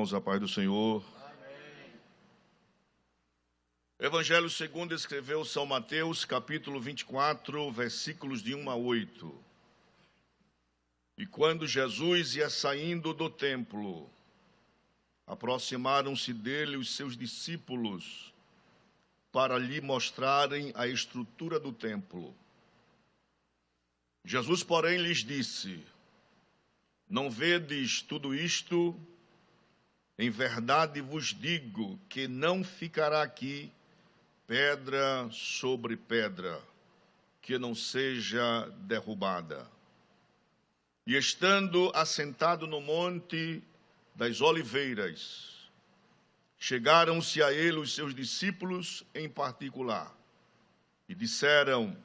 irmãos, a paz do Senhor. Amém. Evangelho segundo escreveu São Mateus, capítulo 24, versículos de 1 a 8. E quando Jesus ia saindo do templo, aproximaram-se dele os seus discípulos para lhe mostrarem a estrutura do templo. Jesus, porém, lhes disse: não vedes tudo isto? Em verdade vos digo que não ficará aqui pedra sobre pedra, que não seja derrubada. E estando assentado no monte das Oliveiras, chegaram-se a ele os seus discípulos em particular e disseram: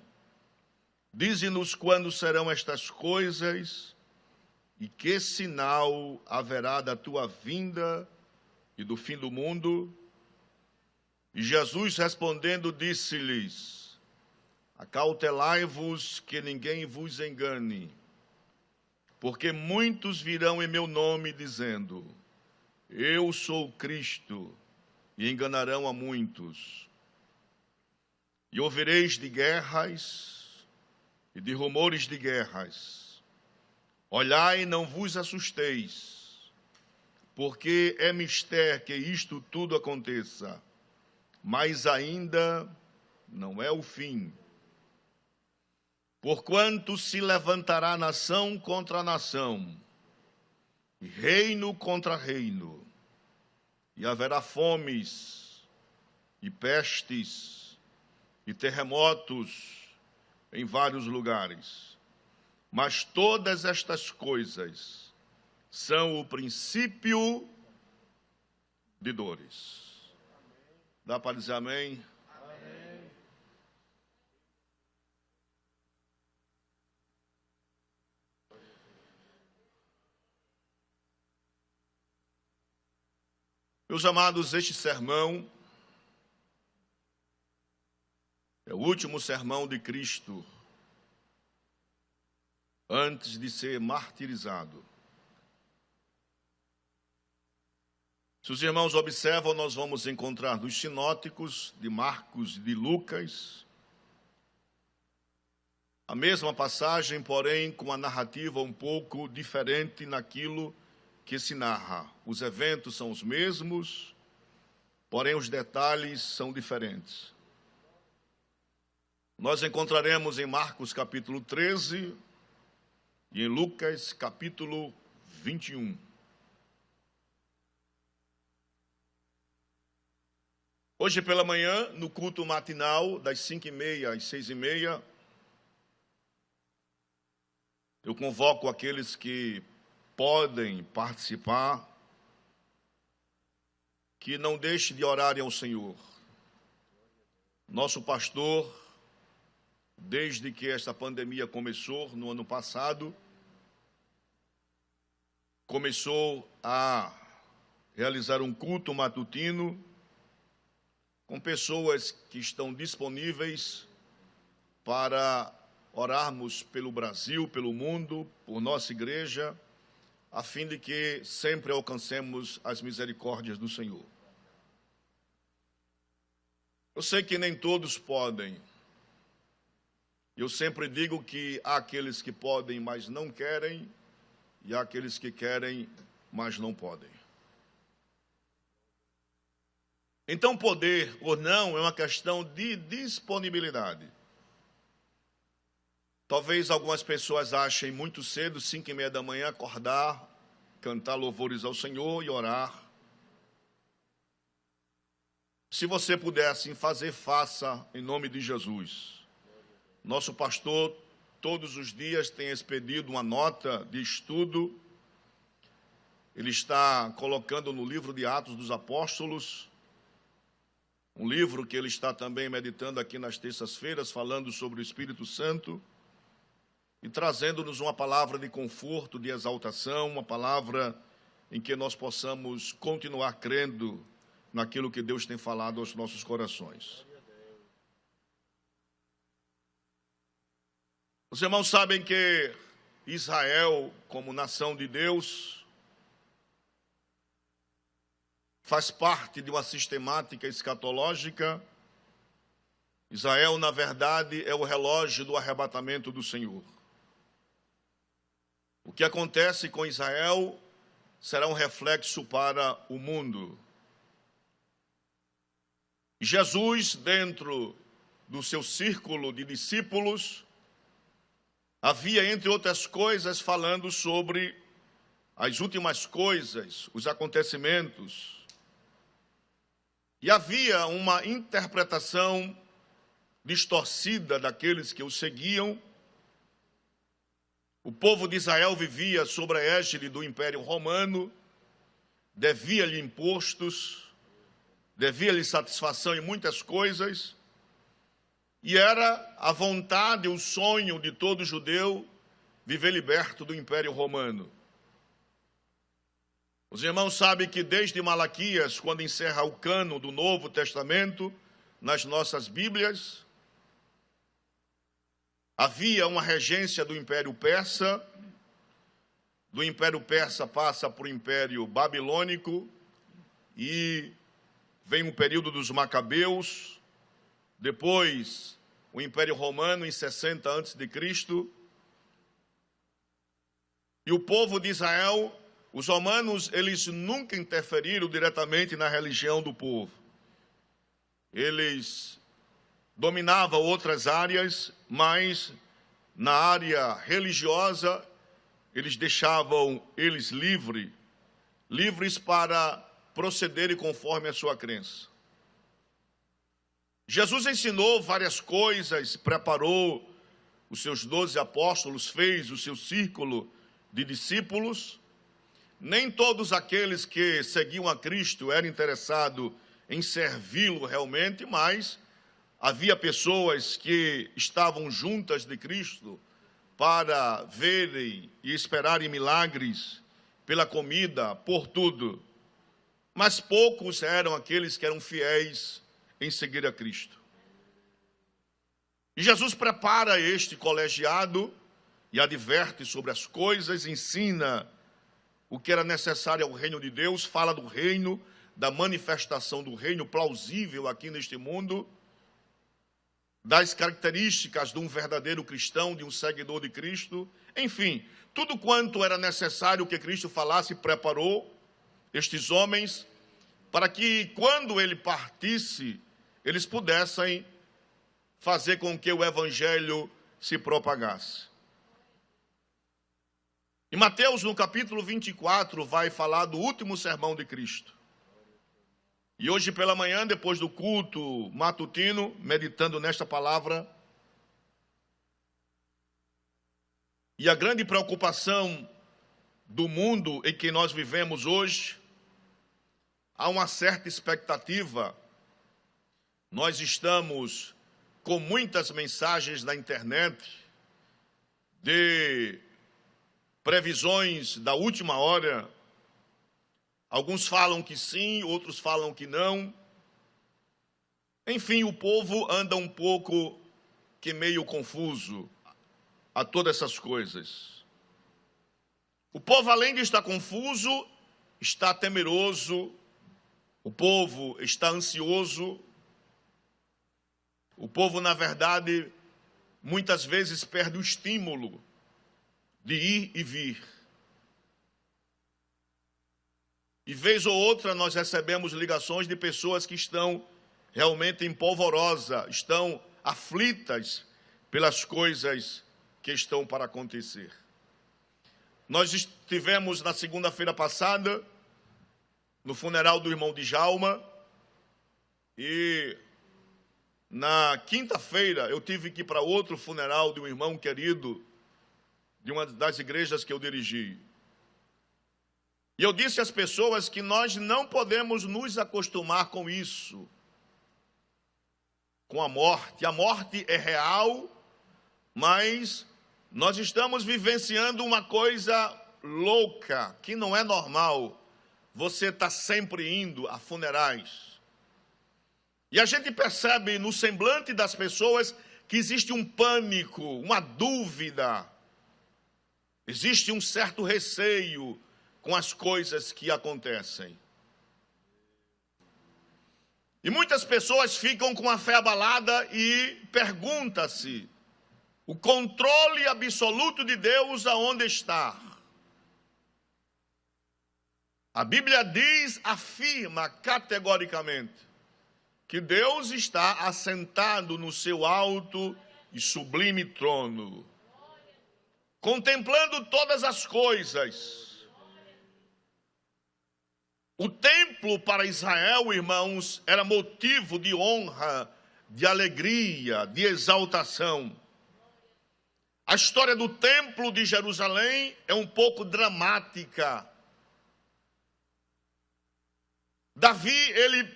dize-nos quando serão estas coisas e que sinal haverá da tua vinda e do fim do mundo? E Jesus respondendo disse-lhes: acautelai-vos que ninguém vos engane, porque muitos virão em meu nome dizendo: eu sou Cristo, e enganarão a muitos. E ouvireis de guerras e de rumores de guerras. Olhai e não vos assusteis, porque é mister que isto tudo aconteça, mas ainda não é o fim. Porquanto se levantará nação contra nação, e reino contra reino, e haverá fomes, e pestes, e terremotos em vários lugares. Mas todas estas coisas são o princípio de dores. Dá para dizer amém? Amém. Meus amados, este sermão é o último sermão de Cristo antes de ser martirizado. Se os irmãos observam, nós vamos encontrar nos sinóticos de Marcos e de Lucas a mesma passagem, porém com a narrativa um pouco diferente naquilo que se narra. Os eventos são os mesmos, porém os detalhes são diferentes. Nós encontraremos em Marcos capítulo 13 e em Lucas capítulo 21. Hoje pela manhã, no culto matinal, das 5h30 às 6h30, eu convoco aqueles que podem participar, que não deixem de orarem ao Senhor. Nosso pastor, desde que esta pandemia começou, no ano passado, começou a realizar um culto matutino com pessoas que estão disponíveis para orarmos pelo Brasil, pelo mundo, por nossa igreja, a fim de que sempre alcancemos as misericórdias do Senhor. Eu sei que nem todos podem. Eu sempre digo que há aqueles que podem, mas não querem, e há aqueles que querem, mas não podem. Então, poder ou não é uma questão de disponibilidade. Talvez algumas pessoas achem muito cedo, 5h30 da manhã, acordar, cantar louvores ao Senhor e orar. Se você puder assim fazer, faça em nome de Jesus. Nosso pastor, todos os dias, tem expedido uma nota de estudo. Ele está colocando no livro de Atos dos Apóstolos, um livro que ele está também meditando aqui nas terças-feiras, falando sobre o Espírito Santo e trazendo-nos uma palavra de conforto, de exaltação, uma palavra em que nós possamos continuar crendo naquilo que Deus tem falado aos nossos corações. Os irmãos sabem que Israel, como nação de Deus, faz parte de uma sistemática escatológica. Israel, na verdade, é o relógio do arrebatamento do Senhor. O que acontece com Israel será um reflexo para o mundo. Jesus, dentro do seu círculo de discípulos, havia, entre outras coisas, falando sobre as últimas coisas, os acontecimentos. E havia uma interpretação distorcida daqueles que o seguiam. O povo de Israel vivia sob a égide do Império Romano, devia-lhe impostos, devia-lhe satisfação em muitas coisas, e era a vontade, o sonho de todo judeu viver liberto do Império Romano. Os irmãos sabem que desde Malaquias, quando encerra o cânon do Novo Testamento, nas nossas Bíblias, havia uma regência do Império Persa. Do Império Persa passa para o Império Babilônico e vem o período dos Macabeus, depois o Império Romano em 60 a.C. E o povo de Israel, os romanos, eles nunca interferiram diretamente na religião do povo. Eles dominavam outras áreas, mas na área religiosa, eles deixavam eles livres para procederem conforme a sua crença. Jesus ensinou várias coisas, preparou os seus 12 apóstolos, fez o seu círculo de discípulos. Nem todos aqueles que seguiam a Cristo eram interessados em servi-lo realmente, mas havia pessoas que estavam juntas de Cristo para verem e esperarem milagres pela comida, por tudo. Mas poucos eram aqueles que eram fiéis em seguir a Cristo. E Jesus prepara este colegiado e adverte sobre as coisas, ensina o que era necessário ao reino de Deus, fala do reino, da manifestação do reino plausível aqui neste mundo, das características de um verdadeiro cristão, de um seguidor de Cristo. Enfim, tudo quanto era necessário que Cristo falasse, preparou estes homens para que, quando ele partisse, eles pudessem fazer com que o evangelho se propagasse. E Mateus, no capítulo 24, vai falar do último sermão de Cristo. E hoje pela manhã, depois do culto matutino, meditando nesta palavra, e a grande preocupação do mundo em que nós vivemos hoje, há uma certa expectativa. Nós estamos com muitas mensagens na internet de previsões da última hora. Alguns falam que sim, outros falam que não. Enfim, o povo anda um pouco que meio confuso a todas essas coisas. O povo, além de estar confuso, está temeroso, o povo está ansioso. O povo, na verdade, muitas vezes perde o estímulo de ir e vir. E vez ou outra nós recebemos ligações de pessoas que estão realmente em polvorosa, estão aflitas pelas coisas que estão para acontecer. Nós estivemos na segunda-feira passada no funeral do irmão Djalma e na quinta-feira eu tive que ir para outro funeral de um irmão querido de uma das igrejas que eu dirigi. E eu disse às pessoas que nós não podemos nos acostumar com isso, com a morte. A morte é real, mas nós estamos vivenciando uma coisa louca, que não é normal. Você está sempre indo a funerais. E a gente percebe no semblante das pessoas que existe um pânico, uma dúvida, existe um certo receio com as coisas que acontecem. E muitas pessoas ficam com a fé abalada e perguntam-se: o controle absoluto de Deus aonde está? A Bíblia afirma categoricamente que Deus está assentado no seu alto e sublime trono, contemplando todas as coisas. O templo para Israel, irmãos, era motivo de honra, de alegria, de exaltação. A história do templo de Jerusalém é um pouco dramática. Davi, ele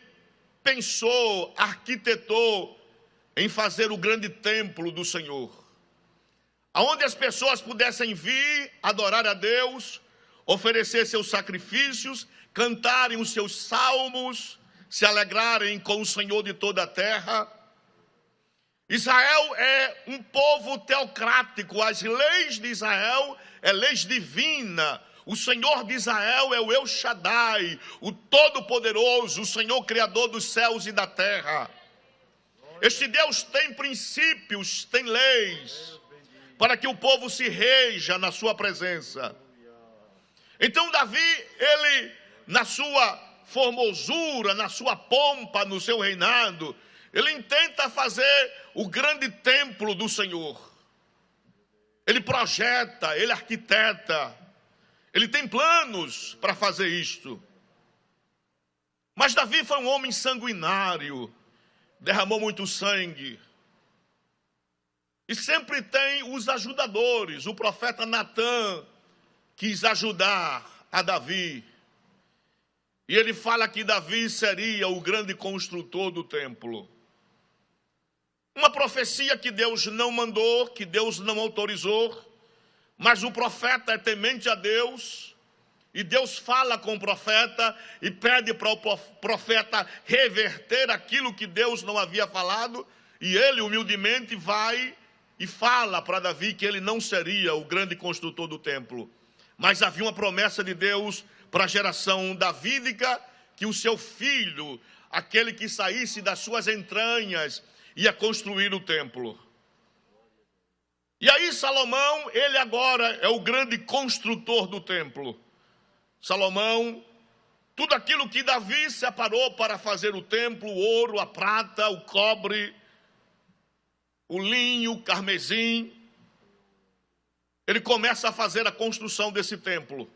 pensou, arquitetou em fazer o grande templo do Senhor, aonde as pessoas pudessem vir adorar a Deus, oferecer seus sacrifícios, cantarem os seus salmos, se alegrarem com o Senhor de toda a terra. Israel é um povo teocrático, as leis de Israel é leis divinas. O Senhor de Israel é o El Shaddai, o Todo-Poderoso, o Senhor Criador dos céus e da terra. Este Deus tem princípios, tem leis, para que o povo se reja na sua presença. Então Davi, ele, na sua formosura, na sua pompa, no seu reinado, ele intenta fazer o grande templo do Senhor. Ele projeta, ele arquiteta, ele tem planos para fazer isto. Mas Davi foi um homem sanguinário, derramou muito sangue. E sempre tem os ajudadores. O profeta Natã quis ajudar a Davi. E ele fala que Davi seria o grande construtor do templo. Uma profecia que Deus não mandou, que Deus não autorizou. Mas o profeta é temente a Deus, e Deus fala com o profeta e pede para o profeta reverter aquilo que Deus não havia falado, e ele humildemente vai e fala para Davi que ele não seria o grande construtor do templo. Mas havia uma promessa de Deus para a geração davídica, que o seu filho, aquele que saísse das suas entranhas, ia construir o templo. E aí Salomão, ele agora é o grande construtor do templo. Salomão, tudo aquilo que Davi separou para fazer o templo, o ouro, a prata, o cobre, o linho, o carmesim, ele começa a fazer a construção desse templo.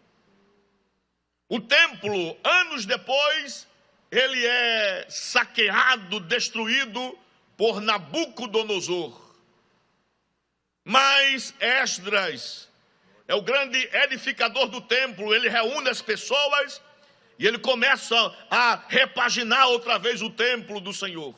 O templo, anos depois, ele é saqueado, destruído por Nabucodonosor. Mas Esdras é o grande edificador do templo, ele reúne as pessoas e ele começa a repaginar outra vez o templo do Senhor.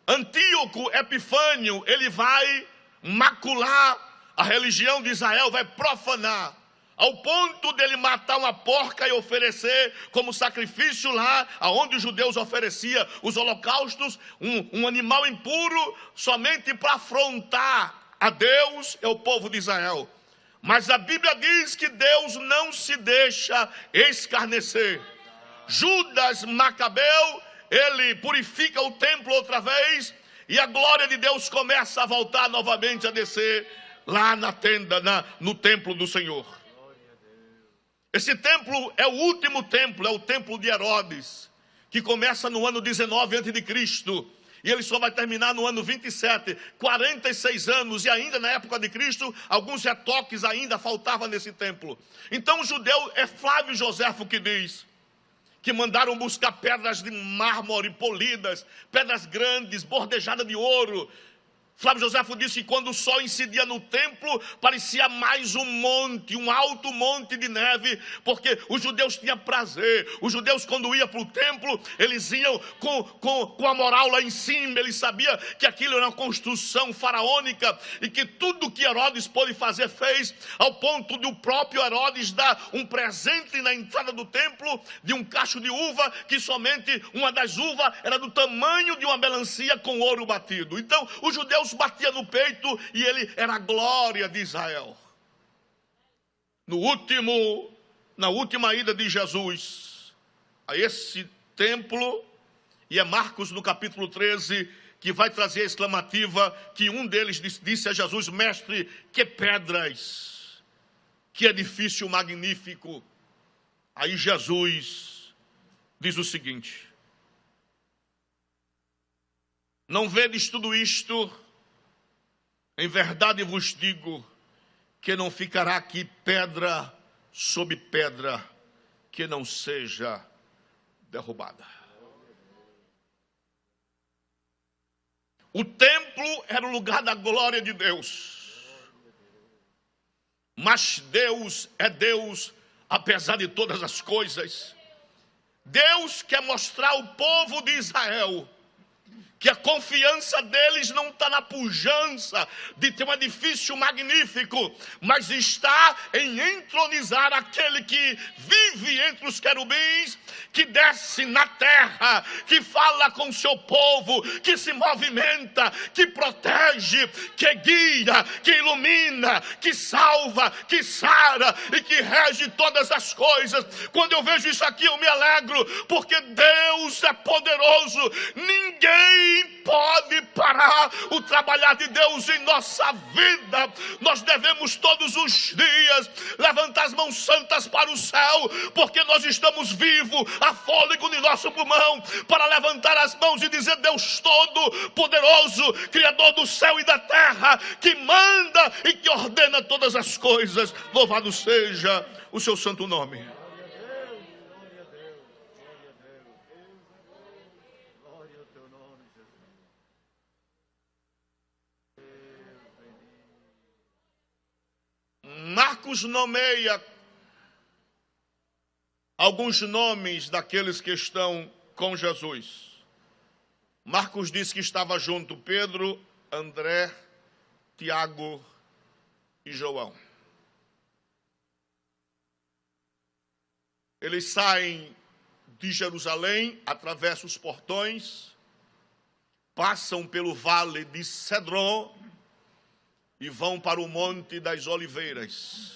Antíoco Epifânio, ele vai macular a religião de Israel, vai profanar, ao ponto dele matar uma porca e oferecer como sacrifício lá, aonde os judeus ofereciam os holocaustos, um animal impuro, somente para afrontar a Deus e o povo de Israel. Mas a Bíblia diz que Deus não se deixa escarnecer. Judas Macabeu, ele purifica o templo outra vez, e a glória de Deus começa a voltar novamente a descer lá na tenda, no templo do Senhor. Esse templo é o último templo, é o templo de Herodes, que começa no ano 19 a.C., e ele só vai terminar no ano 27, 46 anos, e ainda na época de Cristo, alguns retoques ainda faltavam nesse templo. Então o judeu, é Flávio Joséfo que diz, que mandaram buscar pedras de mármore polidas, pedras grandes, bordejadas de ouro. Flávio Joséfo disse que quando o sol incidia no templo, parecia mais um monte, um alto monte de neve, porque os judeus tinham prazer. Os judeus, quando iam para o templo, eles iam com a moral lá em cima. Eles sabiam que aquilo era uma construção faraônica e que tudo que Herodes pôde fazer, fez, ao ponto de o próprio Herodes dar um presente na entrada do templo de um cacho de uva, que somente uma das uvas era do tamanho de uma melancia com ouro batido. Então, os judeus batia no peito e ele era a glória de Israel. Na última ida de Jesus a esse templo, E é Marcos, no capítulo 13, que vai trazer a exclamativa que um deles disse a Jesus: mestre, que pedras, que edifício magnífico. Aí Jesus diz o seguinte: não vedes tudo isto? Em verdade vos digo que não ficará aqui pedra sobre pedra que não seja derrubada. O templo era o lugar da glória de Deus. Mas Deus é Deus apesar de todas as coisas. Deus quer mostrar ao povo de Israel que a confiança deles não está na pujança de ter um edifício magnífico, mas está em entronizar aquele que vive entre os querubins, que desce na terra, que fala com o seu povo, que se movimenta, que protege, que guia, que ilumina, que salva, que sara e que rege todas as coisas. Quando eu vejo isso aqui, eu me alegro, porque Deus é poderoso. Ninguém pode parar o trabalhar de Deus em nossa vida. Nós devemos todos os dias levantar as mãos santas para o céu, porque nós estamos vivos, a fôlego de nosso pulmão, para levantar as mãos e dizer: Deus todo poderoso, Criador do céu e da terra, que manda e que ordena todas as coisas, louvado seja o seu santo nome. Marcos nomeia alguns nomes daqueles que estão com Jesus. Marcos diz que estava junto Pedro, André, Tiago e João. Eles saem de Jerusalém, atravessam os portões, passam pelo vale de Cedron e vão para o Monte das Oliveiras.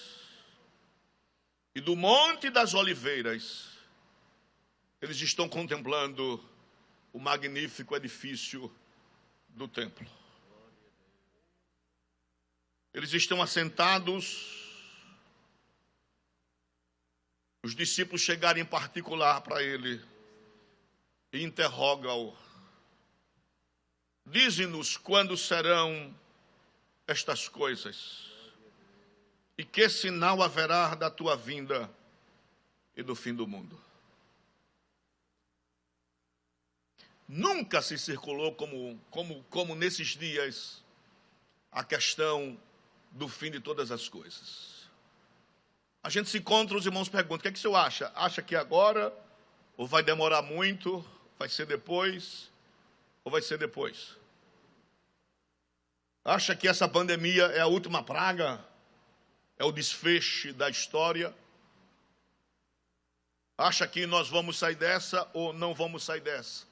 E do Monte das Oliveiras, eles estão contemplando o magnífico edifício do templo. Eles estão assentados. Os discípulos chegaram em particular para ele e interrogam-o: dize-nos quando serão estas coisas, e que sinal haverá da tua vinda e do fim do mundo? Nunca se circulou como nesses dias a questão do fim de todas as coisas. A gente se encontra, os irmãos perguntam: o que é que o senhor acha? Acha que agora, ou vai demorar muito, vai ser depois, ou vai ser depois? Acha que essa pandemia é a última praga? É o desfecho da história? Acha que nós vamos sair dessa ou não vamos sair dessa?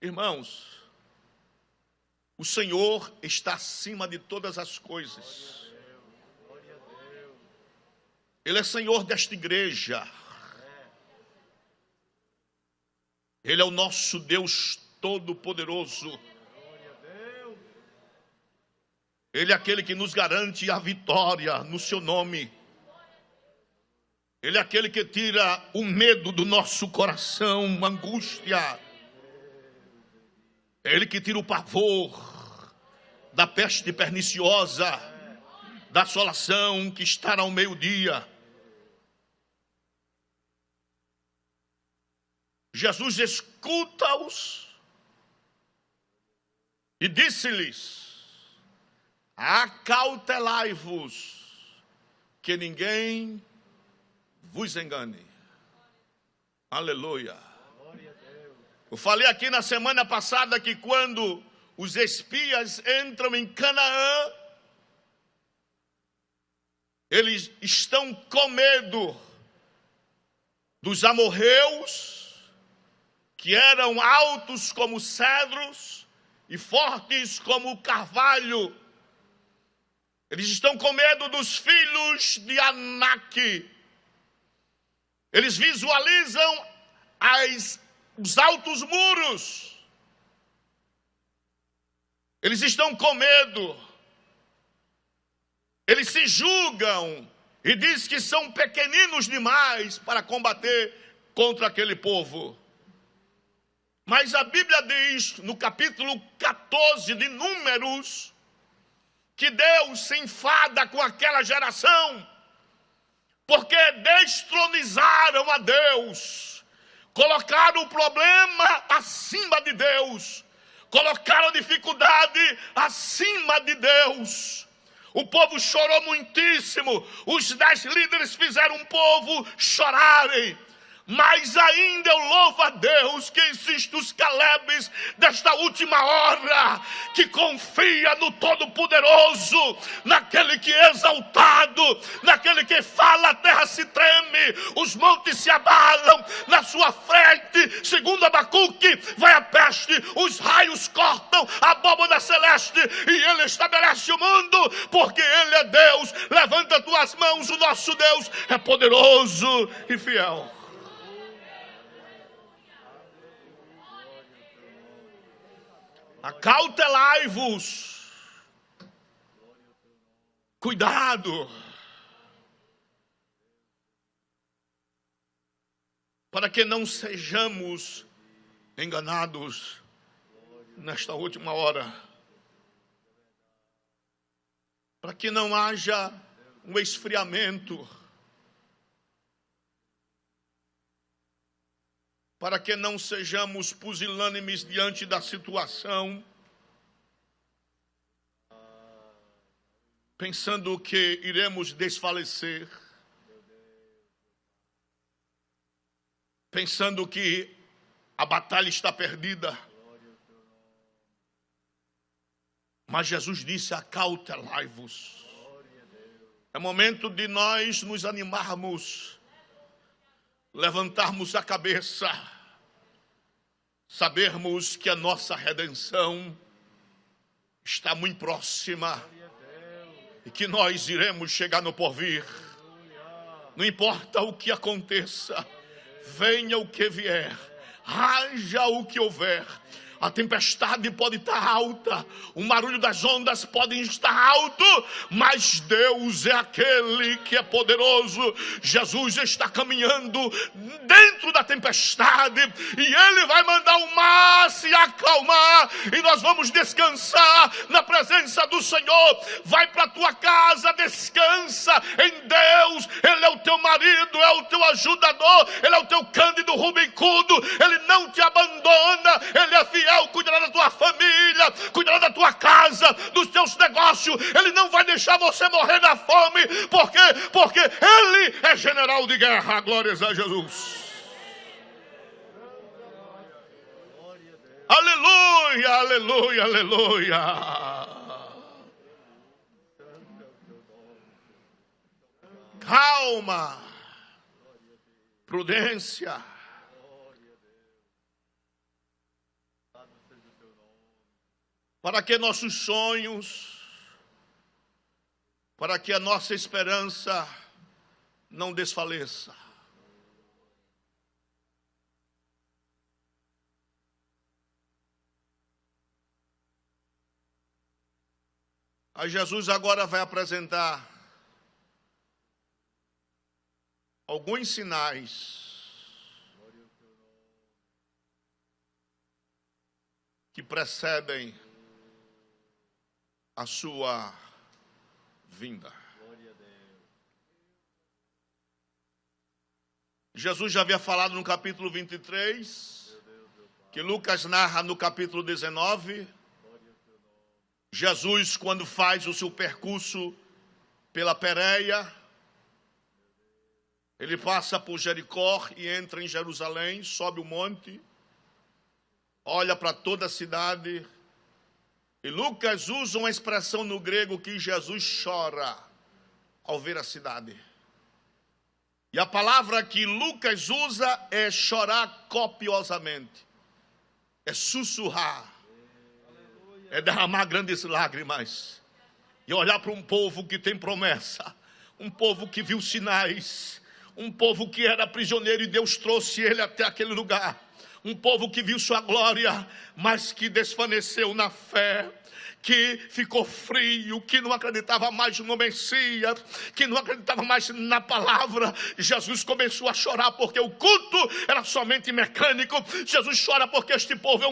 Irmãos, o Senhor está acima de todas as coisas. Ele é Senhor desta igreja. Ele é o nosso Deus Todo-Poderoso. Ele é aquele que nos garante a vitória no seu nome. Ele é aquele que tira o medo do nosso coração, a angústia. É Ele que tira o pavor da peste perniciosa, da assolação que está ao meio-dia. Jesus escuta-os e disse-lhes: acautelai-vos, que ninguém vos engane. Aleluia. Eu falei aqui na semana passada que quando os espias entram em Canaã, eles estão com medo dos amorreus, que eram altos como cedros e fortes como carvalho. Eles estão com medo dos filhos de Anak. Eles visualizam os altos muros. Eles estão com medo. Eles se julgam e diz que são pequeninos demais para combater contra aquele povo. Mas a Bíblia diz, no capítulo 14 de Números, que Deus se enfada com aquela geração, porque destronizaram a Deus, colocaram o problema acima de Deus, colocaram a dificuldade acima de Deus. O povo chorou muitíssimo, os 10 líderes fizeram o povo chorarem. Mas ainda eu louvo a Deus que existem os Calebes desta última hora, que confia no Todo-Poderoso, naquele que é exaltado, naquele que fala, a terra se treme, os montes se abalam na sua frente. Segundo Abacuque, vai a peste, os raios cortam a abóbora celeste e ele estabelece o mundo, porque ele é Deus. Levanta tuas mãos, o nosso Deus é poderoso e fiel. Acautelai-vos, cuidado, para que não sejamos enganados nesta última hora, para que não haja um esfriamento, para que não sejamos pusilânimes diante da situação, pensando que iremos desfalecer, pensando que a batalha está perdida. Mas Jesus disse: acautelai-vos. É momento de nós nos animarmos, levantarmos a cabeça, sabermos que a nossa redenção está muito próxima e que nós iremos chegar no porvir. Não importa o que aconteça, venha o que vier, haja o que houver. A tempestade pode estar alta, o barulho das ondas pode estar alto, mas Deus é aquele que é poderoso. Jesus está caminhando dentro da tempestade e Ele vai mandar o mar se acalmar e nós vamos descansar na presença do Senhor. Vai para a tua casa, descansa em Deus. Ele é o teu marido, é o teu ajudador, Ele é o teu Cândido Rubicudo. Ele não te abandona, Ele é fiel. Cuidará da tua família, cuidará da tua casa, dos teus negócios. Ele não vai deixar você morrer da fome. Por quê? Porque Ele é general de guerra. Glórias a Jesus. Aleluia, aleluia, aleluia. Calma, prudência. Para que nossos sonhos, para que a nossa esperança não desfaleça. Aí Jesus agora vai apresentar alguns sinais que precedem a sua vinda. Jesus já havia falado no capítulo 23, que Lucas narra no capítulo 19. Jesus, quando faz o seu percurso pela Pérea, ele passa por Jericó e entra em Jerusalém, sobe o monte, olha para toda a cidade. E Lucas usa uma expressão no grego que Jesus chora ao ver a cidade. E a palavra que Lucas usa é chorar copiosamente. É sussurrar. É derramar grandes lágrimas. E olhar para um povo que tem promessa. Um povo que viu sinais. Um povo que era prisioneiro e Deus trouxe ele até aquele lugar. Um povo que viu sua glória, mas que desfaneceu na fé, que ficou frio, que não acreditava mais no Messias, que não acreditava mais na palavra. Jesus começou a chorar porque o culto era somente mecânico. Jesus chora porque este povo,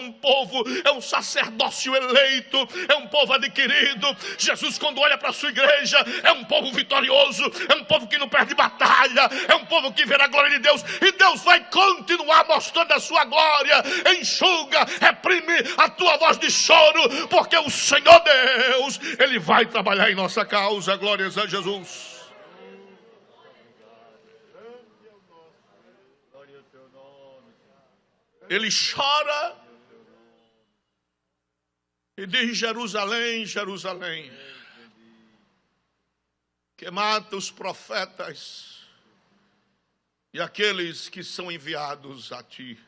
é um sacerdócio eleito, é um povo adquirido. Jesus, quando olha para a sua igreja, é um povo vitorioso, é um povo que não perde batalha, é um povo que vê a glória de Deus, e Deus vai continuar mostrando a sua glória. Enxuga, reprime a tua voz de choro, porque o Senhor Deus, Ele vai trabalhar em nossa causa. Glórias a Jesus. Ele chora e diz: Jerusalém, Jerusalém, que mata os profetas e aqueles que são enviados a ti.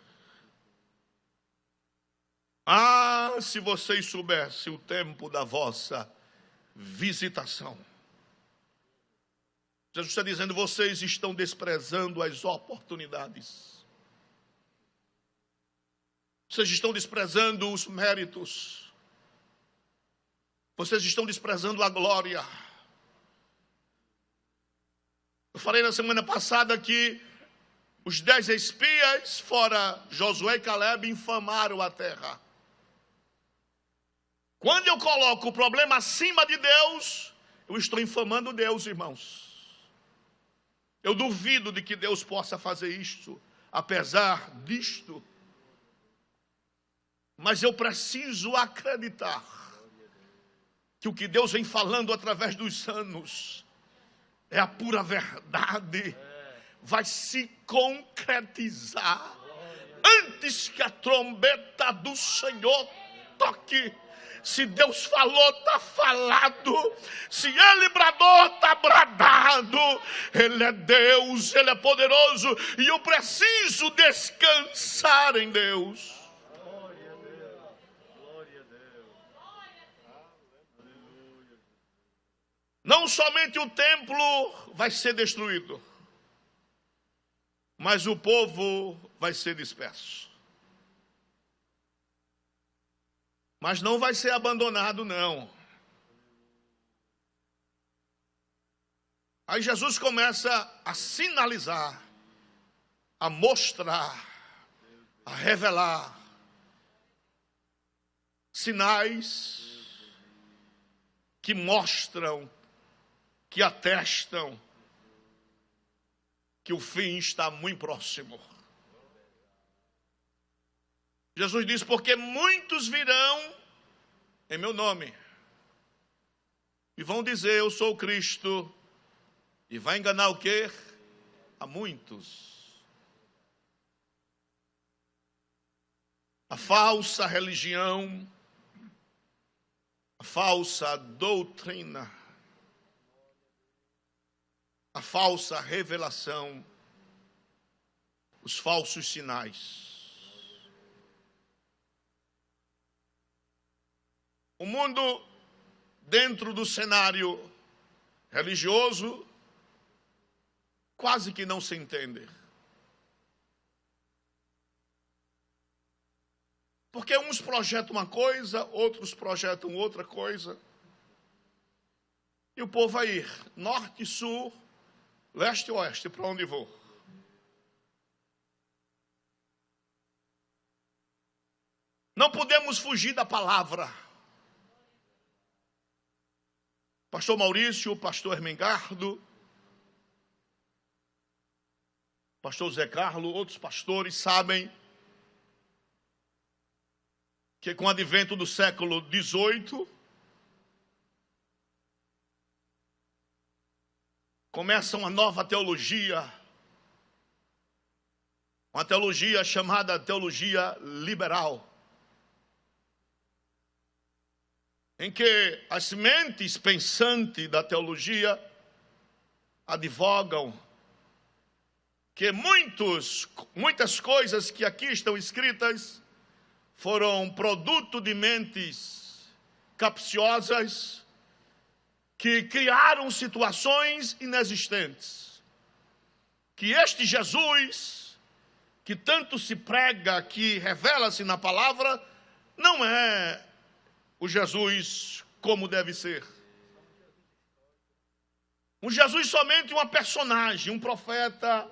Ah, se vocês soubessem o tempo da vossa visitação. Jesus está dizendo: vocês estão desprezando as oportunidades. Vocês estão desprezando os méritos. Vocês estão desprezando a glória. Eu falei na semana passada que os 10 espias, fora Josué e Caleb, infamaram a terra. Quando eu coloco o problema acima de Deus, eu estou infamando Deus, irmãos. Eu duvido de que Deus possa fazer isto, apesar disto. Mas eu preciso acreditar que o que Deus vem falando através dos anos é a pura verdade. Vai se concretizar antes que a trombeta do Senhor toque. Se Deus falou, está falado. Se Ele bradou, está bradado. Ele é Deus, Ele é poderoso, e eu preciso descansar em Deus. Glória a Deus. Glória a Deus. Aleluia. Não somente o templo vai ser destruído, mas o povo vai ser disperso. Mas não vai ser abandonado, não. Aí Jesus começa a sinalizar, a mostrar, a revelar sinais que mostram, que atestam que o fim está muito próximo. Jesus diz: porque muitos virão em meu nome e vão dizer: eu sou o Cristo, e vai enganar o quê? A muitos. A falsa religião, a falsa doutrina, a falsa revelação, os falsos sinais. O mundo, dentro do cenário religioso, quase que não se entende. Porque uns projetam uma coisa, outros projetam outra coisa. E o povo vai ir norte, sul, leste e oeste, para onde vou. Não podemos fugir da palavra. Pastor Maurício, pastor Hermengardo, pastor Zé Carlos, outros pastores sabem que com o advento do século XVIII, começa uma nova teologia, uma teologia chamada teologia liberal, em que as mentes pensantes da teologia advogam que muitas coisas que aqui estão escritas foram produto de mentes capciosas que criaram situações inexistentes. que este Jesus, que tanto se prega, que revela-se na palavra, não é o Jesus como deve ser. Um Jesus somente uma personagem, um profeta,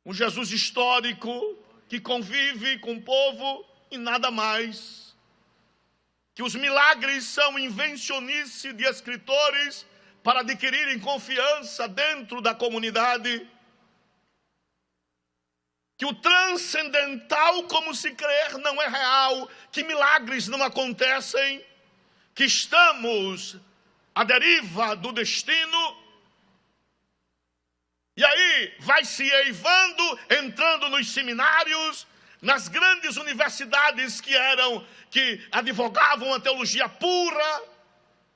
um Jesus histórico que convive com o povo e nada mais. Que os milagres são invencionice de escritores para adquirirem confiança dentro da comunidade. Que o transcendental, como se crer, não é real, que milagres não acontecem, que estamos à deriva do destino. E aí vai se eivando, entrando nos seminários, nas grandes universidades que advogavam a teologia pura,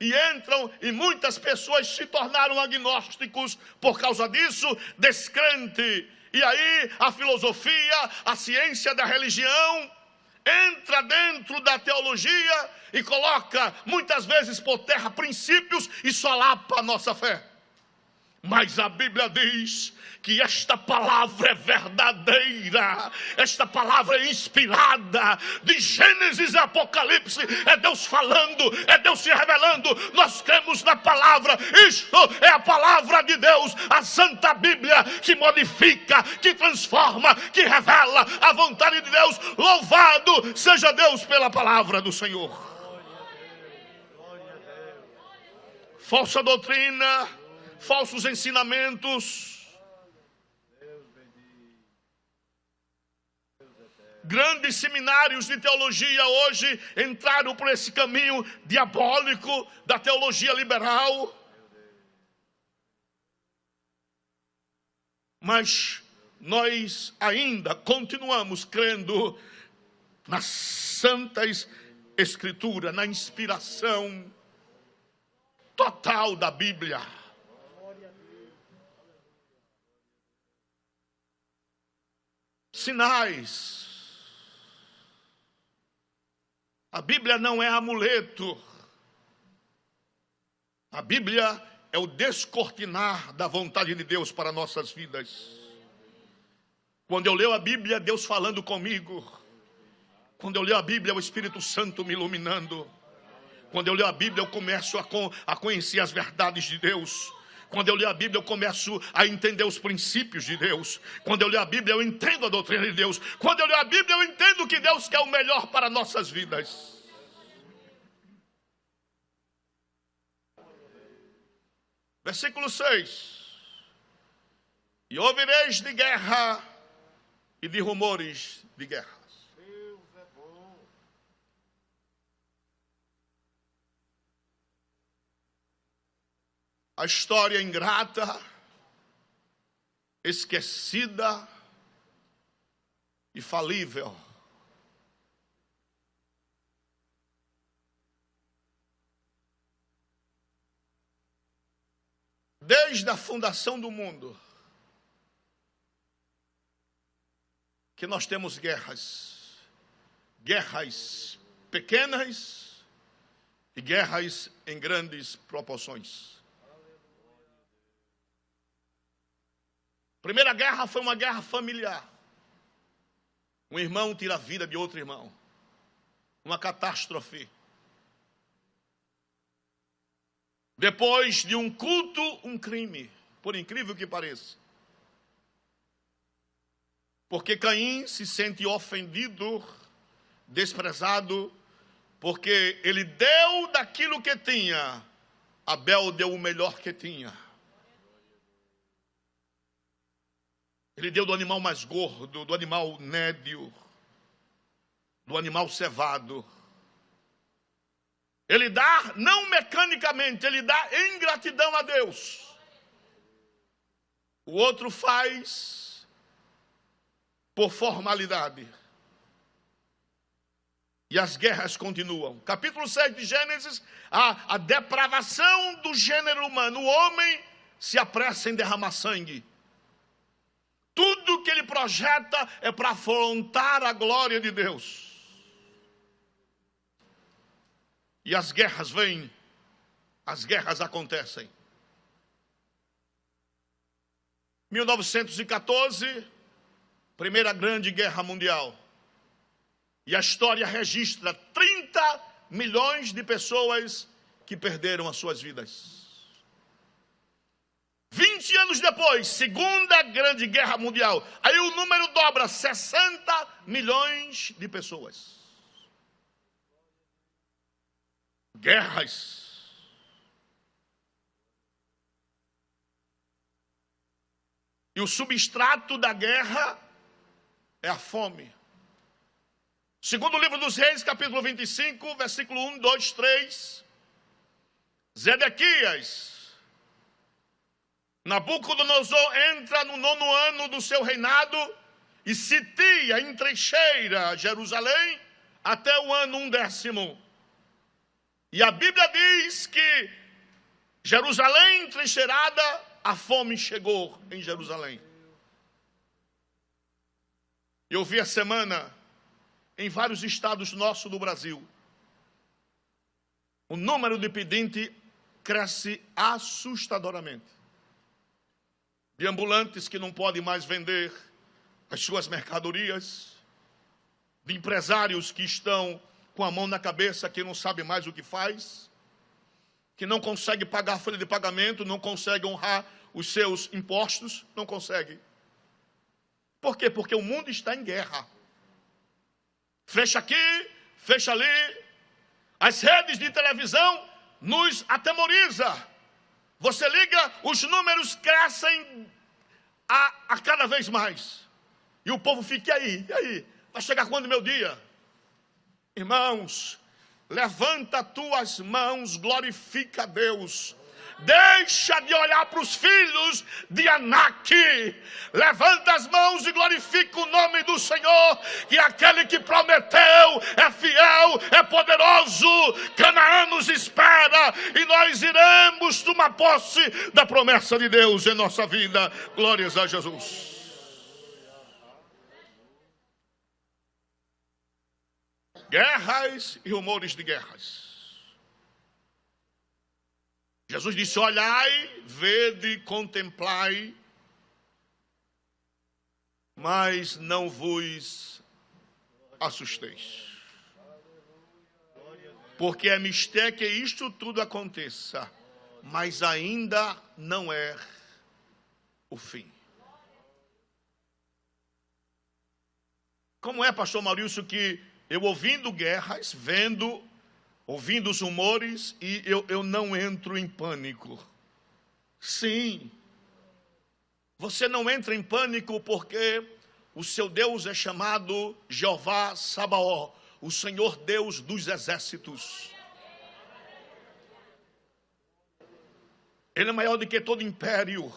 e entram, e muitas pessoas se tornaram agnósticos por causa disso, descrente. E aí a filosofia, a ciência da religião, entra dentro da teologia e coloca muitas vezes por terra princípios e solapa a nossa fé. Mas a Bíblia diz que esta palavra é verdadeira, esta palavra é inspirada, de Gênesis a Apocalipse, é Deus falando, é Deus se revelando. Nós cremos na palavra, isto é a palavra de Deus, a Santa Bíblia, que modifica, que transforma, que revela a vontade de Deus. Louvado seja Deus pela palavra do Senhor. Falsa doutrina, falsos ensinamentos, grandes seminários de teologia hoje entraram por esse caminho diabólico da teologia liberal. Mas nós ainda continuamos crendo nas santas escrituras, na inspiração total da Bíblia. Sinais. A Bíblia não é amuleto. A Bíblia é o descortinar da vontade de Deus para nossas vidas. Quando eu leio a Bíblia, Deus falando comigo. Quando eu leio a Bíblia, o Espírito Santo me iluminando. Quando eu leio a Bíblia, eu começo a conhecer as verdades de Deus. Quando eu leio a Bíblia, eu começo a entender os princípios de Deus. Quando eu leio a Bíblia, eu entendo a doutrina de Deus. Quando eu leio a Bíblia, eu entendo que Deus quer o melhor para nossas vidas. Versículo 6. E ouvireis de guerra e de rumores de guerras. A história ingrata, esquecida e falível. Desde a fundação do mundo, que nós temos guerras. Guerras pequenas e guerras em grandes proporções. A primeira guerra foi uma guerra familiar. Um irmão tira a vida de outro irmão. Uma catástrofe. Depois de um culto, um crime. Por incrível que pareça. Porque Caim se sente ofendido, desprezado, porque ele deu daquilo que tinha. Abel deu o melhor que tinha. Ele deu do animal mais gordo, do animal nédio, do animal cevado. Ele dá, não mecanicamente, ele dá em gratidão a Deus. O outro faz por formalidade. E as guerras continuam. Capítulo 6 de Gênesis, a depravação do gênero humano. O homem se apressa em derramar sangue. Tudo que ele projeta é para afrontar a glória de Deus. E as guerras vêm, as guerras acontecem. 1914, Primeira Grande Guerra Mundial. E a história registra 30 milhões de pessoas que perderam as suas vidas. 20 anos depois, Segunda Grande Guerra Mundial. Aí o número dobra, 60 milhões de pessoas. Guerras. E o substrato da guerra é a fome. Segundo o livro dos Reis, capítulo 25, versículo 1, 2, 3. Zedequias, Nabucodonosor entra no 9º ano do seu reinado e sitia, entrincheira Jerusalém até o ano 10º. E a Bíblia diz que Jerusalém entrincheirada, a fome chegou em Jerusalém. Eu vi a semana em vários estados nossos do Brasil. O número de pedintes cresce assustadoramente. De ambulantes que não podem mais vender as suas mercadorias, de empresários que estão com a mão na cabeça, que não sabem mais o que faz, que não consegue pagar a folha de pagamento, não consegue honrar os seus impostos, não consegue. Por quê? Porque o mundo está em guerra. Fecha aqui, fecha ali. As redes de televisão nos atemoriza. Você liga, os números crescem a cada vez mais. E o povo fica e aí? Vai chegar quando meu dia? Irmãos, levanta tuas mãos, glorifica a Deus. Deixa de olhar para os filhos de Anak. Levanta as mãos e glorifica o nome do Senhor, que aquele que prometeu é fiel, é poderoso. Canaã nos espera e nós iremos tomar posse da promessa de Deus em nossa vida. Glórias a Jesus. Guerras e rumores de guerras. Jesus disse: olhai, vede, contemplai, mas não vos assusteis. Porque é mistério que isto tudo aconteça, mas ainda não é o fim. Como é, pastor Maurício, que eu ouvindo guerras, ouvindo os rumores, e eu não entro em pânico? Sim, você não entra em pânico porque o seu Deus é chamado Jeová Sabaó, o Senhor Deus dos exércitos. Ele é maior do que todo império.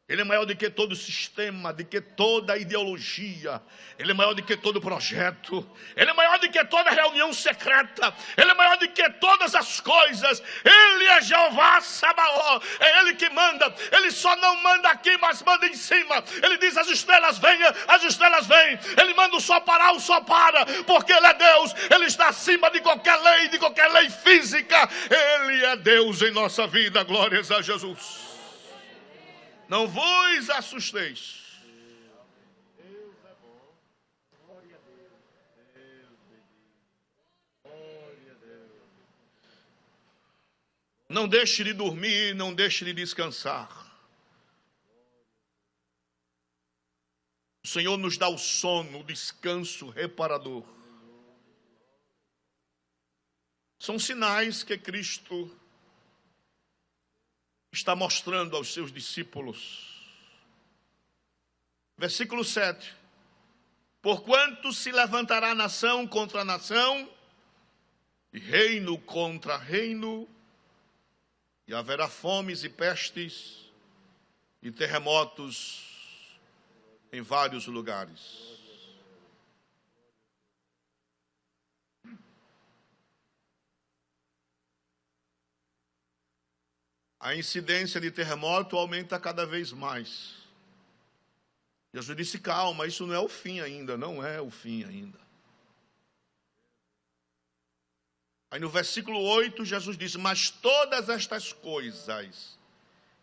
Ele é maior do que todo sistema, do que toda ideologia. Ele é maior do que todo projeto. Ele é maior do que toda reunião secreta. Ele é maior do que todas as coisas. Ele é Jeová Sabaó. É Ele que manda. Ele só não manda aqui, mas manda em cima. Ele diz: as estrelas venham, as estrelas vêm. Ele manda o sol parar, o sol para. Porque Ele é Deus. Ele está acima de qualquer lei física. Ele é Deus em nossa vida. Glórias a Jesus. Não vos assusteis. Não deixe de dormir, não deixe de descansar. O Senhor nos dá o sono, o descanso reparador. São sinais que Cristo está mostrando aos seus discípulos. Versículo 7. Porquanto se levantará nação contra nação, e reino contra reino, e haverá fomes e pestes, e terremotos em vários lugares. A incidência de terremoto aumenta cada vez mais. Jesus disse: calma, isso não é o fim ainda, não é o fim ainda. Aí no versículo 8, Jesus disse: mas todas estas coisas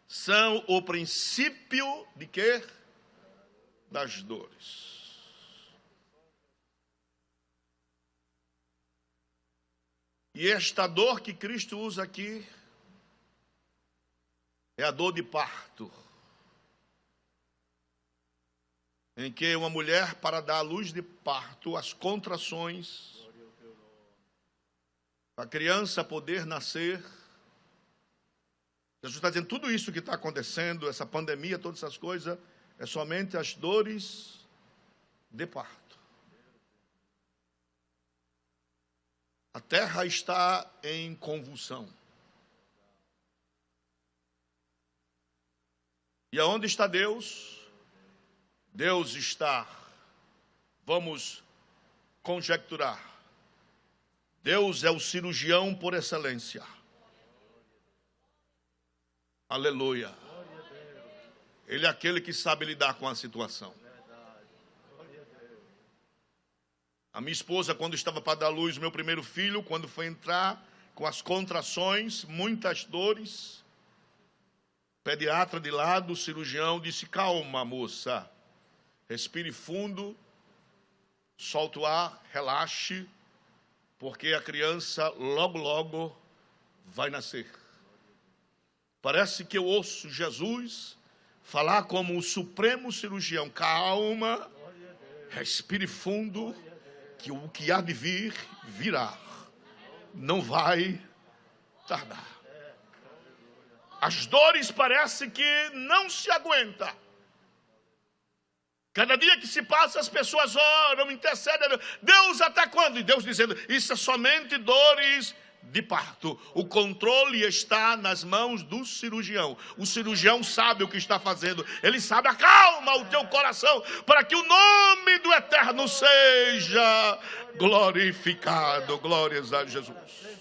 são o princípio de quê? Das dores. E esta dor que Cristo usa aqui é a dor de parto, em que uma mulher, para dar à luz de parto, as contrações, para a criança poder nascer. Jesus está dizendo, tudo isso que está acontecendo, essa pandemia, todas essas coisas, é somente as dores de parto. A terra está em convulsão. E aonde está Deus? Deus está, vamos conjecturar, Deus é o cirurgião por excelência. Aleluia. Ele é aquele que sabe lidar com a situação. A minha esposa, quando estava para dar à luz meu primeiro filho, quando foi entrar com as contrações, muitas dores, pediatra de lado, o cirurgião disse, calma, moça, respire fundo, solte o ar, relaxe, porque a criança logo, logo vai nascer. Parece que eu ouço Jesus falar como o supremo cirurgião, calma, respire fundo, que o que há de vir, virá. Não vai tardar. As dores parece que não se aguentam. Cada dia que se passa, as pessoas oram, intercedem. Deus, até quando? E Deus dizendo, isso é somente dores de parto. O controle está nas mãos do cirurgião. O cirurgião sabe o que está fazendo. Ele sabe, acalma o teu coração, para que o nome do Eterno seja glorificado. Glórias a Jesus.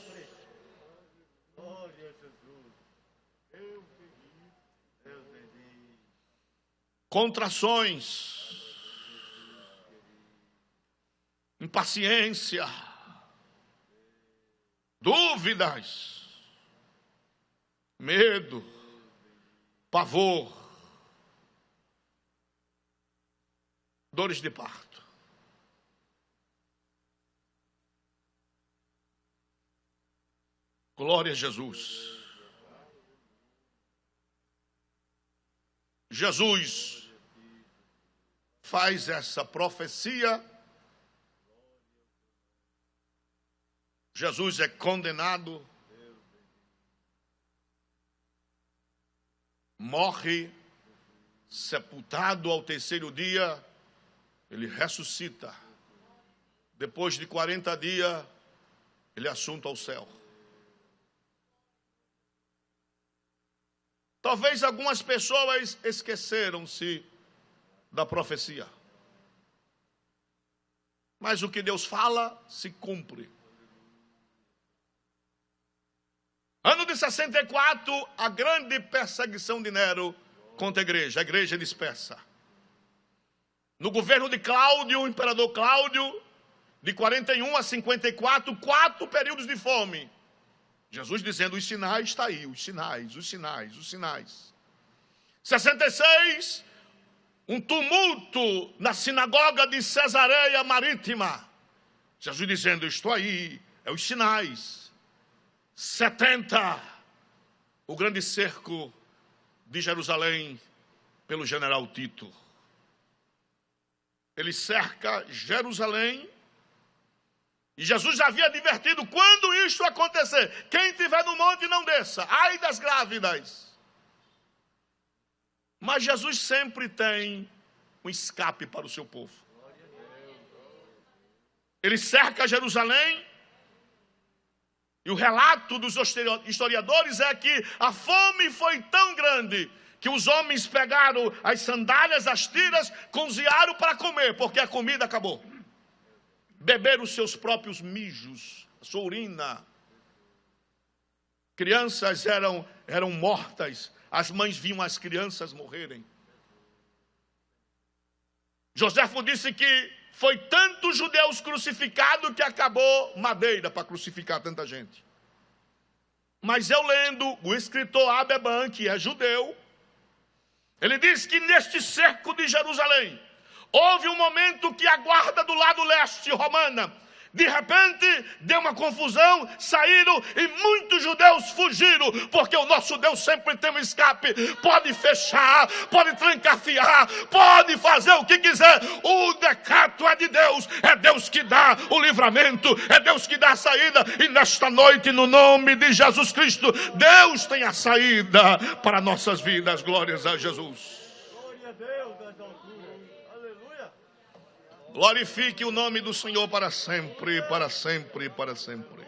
Contrações, impaciência, dúvidas, medo, pavor, dores de parto. Glória a Jesus. Jesus faz essa profecia. Jesus é condenado, morre, sepultado ao terceiro dia, ele ressuscita. Depois de 40 dias, ele é assunto ao céu. Talvez algumas pessoas esqueceram-se da profecia. Mas o que Deus fala, se cumpre. Ano de 64, a grande perseguição de Nero contra a igreja dispersa. No governo de Cláudio, o imperador Cláudio, de 41 a 54, 4 períodos de fome. Jesus dizendo, os sinais estão aí, os sinais, os sinais, os sinais. 66, um tumulto na sinagoga de Cesareia Marítima. Jesus dizendo, estou aí, é os sinais. 70, o grande cerco de Jerusalém pelo general Tito. Ele cerca Jerusalém. E Jesus já havia advertido, quando isto acontecer, quem estiver no monte não desça, ai das grávidas. Mas Jesus sempre tem um escape para o seu povo. Ele cerca Jerusalém, e o relato dos historiadores é que a fome foi tão grande, que os homens pegaram as sandálias, as tiras, cozinharam para comer, porque a comida acabou. Beberam os seus próprios mijos, a sua urina. Crianças eram mortas, as mães viam as crianças morrerem. Joséfo disse que foi tantos judeus crucificados que acabou madeira para crucificar tanta gente. Mas eu lendo, o escritor Abeban, que é judeu, ele diz que neste cerco de Jerusalém, houve um momento que a guarda do lado leste romana, de repente, deu uma confusão, saíram e muitos judeus fugiram, porque o nosso Deus sempre tem um escape, pode fechar, pode trancafiar, pode fazer o que quiser, o decreto é de Deus, é Deus que dá o livramento, é Deus que dá a saída, e nesta noite, no nome de Jesus Cristo, Deus tem a saída para nossas vidas, glórias a Jesus. Glória a Deus das alturas. Aleluia. Glorifique o nome do Senhor para sempre, para sempre, para sempre.